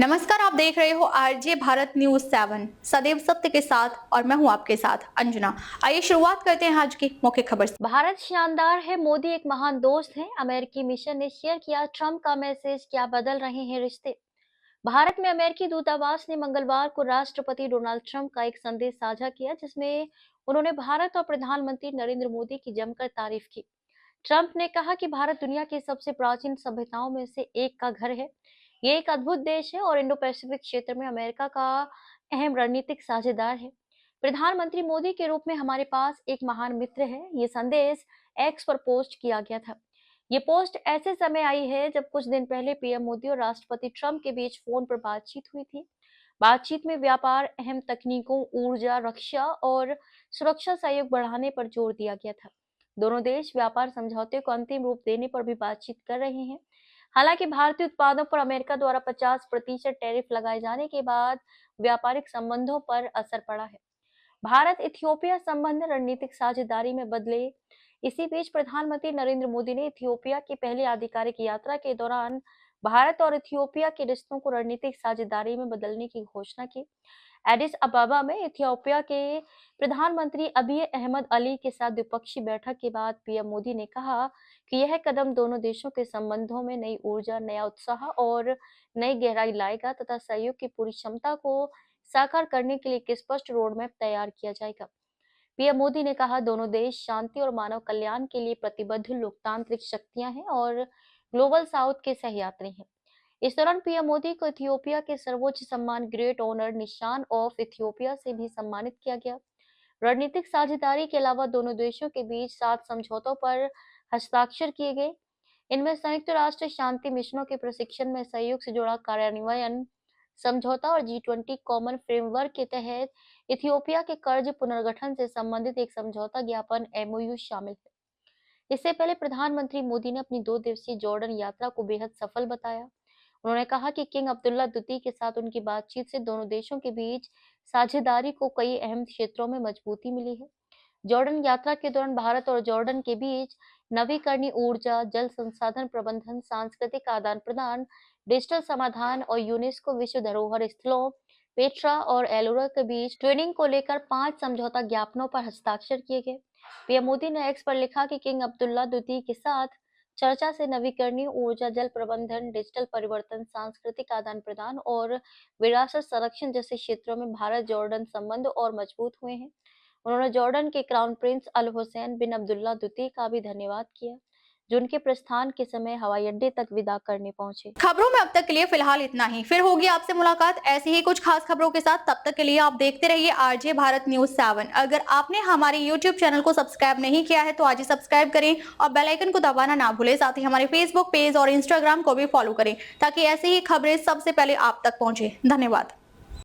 नमस्कार, आप देख रहे हो आरजे भारत न्यूज 7 सदैव सत्य के साथ और मैं हूं आपके साथ अंजना। आइए शुरुआत करते हैं आज की मुख्य खबर से। भारत शानदार है, मोदी एक महान दोस्त हैं। अमेरिकी मिशन ने शेयर किया ट्रंप का मैसेज, क्या बदल रहे हैं रिश्ते। भारत में अमेरिकी दूतावास ने मंगलवार को राष्ट्रपति डोनाल्ड ट्रंप का एक संदेश साझा किया, जिसमें उन्होंने भारत और प्रधानमंत्री नरेंद्र मोदी की जमकर तारीफ की। ट्रंप ने कहा कि भारत दुनिया की सबसे प्राचीन सभ्यताओं में से एक का घर है। ये एक अद्भुत देश है और इंडो पैसिफिक क्षेत्र में अमेरिका का अहम रणनीतिक साझेदार है। प्रधानमंत्री मोदी के रूप में हमारे पास एक महान मित्र है। ये संदेश एक्स पर पोस्ट किया गया था। ये पोस्ट ऐसे समय आई है जब कुछ दिन पहले पीएम मोदी और राष्ट्रपति ट्रंप के बीच फोन पर बातचीत हुई थी। बातचीत में व्यापार, अहम तकनीकों, ऊर्जा, रक्षा और सुरक्षा सहयोग बढ़ाने पर जोर दिया गया था। दोनों देश व्यापार समझौते को अंतिम रूप देने पर भी बातचीत कर रहे हैं। हालांकि भारतीय उत्पादों पर अमेरिका द्वारा 50% टैरिफ लगाए जाने के बाद व्यापारिक संबंधों पर असर पड़ा है। भारत इथियोपिया संबंध रणनीतिक साझेदारी में बदले। इसी बीच प्रधानमंत्री नरेंद्र मोदी ने इथियोपिया की पहली आधिकारिक यात्रा के दौरान भारत और इथियोपिया के रिश्तों को रणनीतिक साझेदारी में बदलने की घोषणा की। एडिस अबाबा में इथियोपिया के प्रधानमंत्री अबिय अहमद अली के साथ द्विपक्षीय बैठक के बाद पीएम मोदी ने कहा कि यह कदम दोनों देशों के संबंधों में नई ऊर्जा, नया उत्साह और नई गहराई लाएगा तथा सहयोग की पूरी क्षमता को साकार करने के लिए एक स्पष्ट रोडमैप तैयार किया जाएगा। पीएम मोदी ने कहा, दोनों देश शांति और मानव कल्याण के लिए प्रतिबद्ध लोकतांत्रिक शक्तियां हैं और ग्लोबल साउथ के सहयात्री हैं। इस दौरान पीएम मोदी को इथियोपिया के सर्वोच्च सम्मान ग्रेट ऑनर निशान ऑफ इथियोपिया से भी सम्मानित किया गया। रणनीतिक साझेदारी के अलावा दोनों देशों के बीच 7 समझौतों पर हस्ताक्षर किए गए। इनमें संयुक्त राष्ट्र शांति मिशनों के प्रशिक्षण में सहयोग से जुड़ा कार्यान्वयन समझौता और G20 कॉमन फ्रेमवर्क के तहत इथियोपिया के कर्ज पुनर्गठन से संबंधित एक समझौता ज्ञापन MOU शामिल है। इससे पहले प्रधानमंत्री मोदी ने अपनी 2 दिवसीय जॉर्डन यात्रा को बेहद सफल बताया। उन्होंने कहा कि किंग अब्दुल्ला द्वितीय के साथ उनकी बातचीत से दोनों देशों के बीच साझेदारी को कई अहम क्षेत्रों में मजबूती मिली है। जॉर्डन यात्रा के दौरान भारत और जॉर्डन के बीच नवीकरणीय ऊर्जा, जल संसाधन प्रबंधन, सांस्कृतिक आदान-प्रदान, डिजिटल समाधान और यूनेस्को विश्व धरोहर स्थलों पेट्रा और एलोरा के बीच ट्विनिंग को लेकर 5 समझौता ज्ञापनों पर हस्ताक्षर किए गए। पीएम मोदी ने एक्स पर लिखा कि किंग अब्दुल्ला द्वितीय के साथ चर्चा से नवीकरणीय ऊर्जा, जल प्रबंधन, डिजिटल परिवर्तन, सांस्कृतिक आदान-प्रदान और विरासत संरक्षण जैसे क्षेत्रों में भारत जॉर्डन संबंध और मजबूत हुए हैं। उन्होंने जॉर्डन के क्राउन प्रिंस अल हुसैन बिन अब्दुल्ला द्वितीय का भी धन्यवाद किया, जो उनके प्रस्थान के समय हवाई अड्डे तक विदा करने पहुंचे। खबरों में अब तक के लिए फिलहाल इतना ही। फिर होगी आपसे मुलाकात ऐसी ही कुछ खास खबरों के साथ। तब तक के लिए आप देखते रहिए आरजे भारत न्यूज 7। अगर आपने हमारे यूट्यूब चैनल को सब्सक्राइब नहीं किया है तो आज ही सब्सक्राइब करें और बेल आइकन को दबाना ना भूलें। साथ ही हमारे फेसबुक पेज और इंस्टाग्राम को भी फॉलो करें ताकि ऐसी ही खबरें सबसे पहले आप तक पहुंचे। धन्यवाद।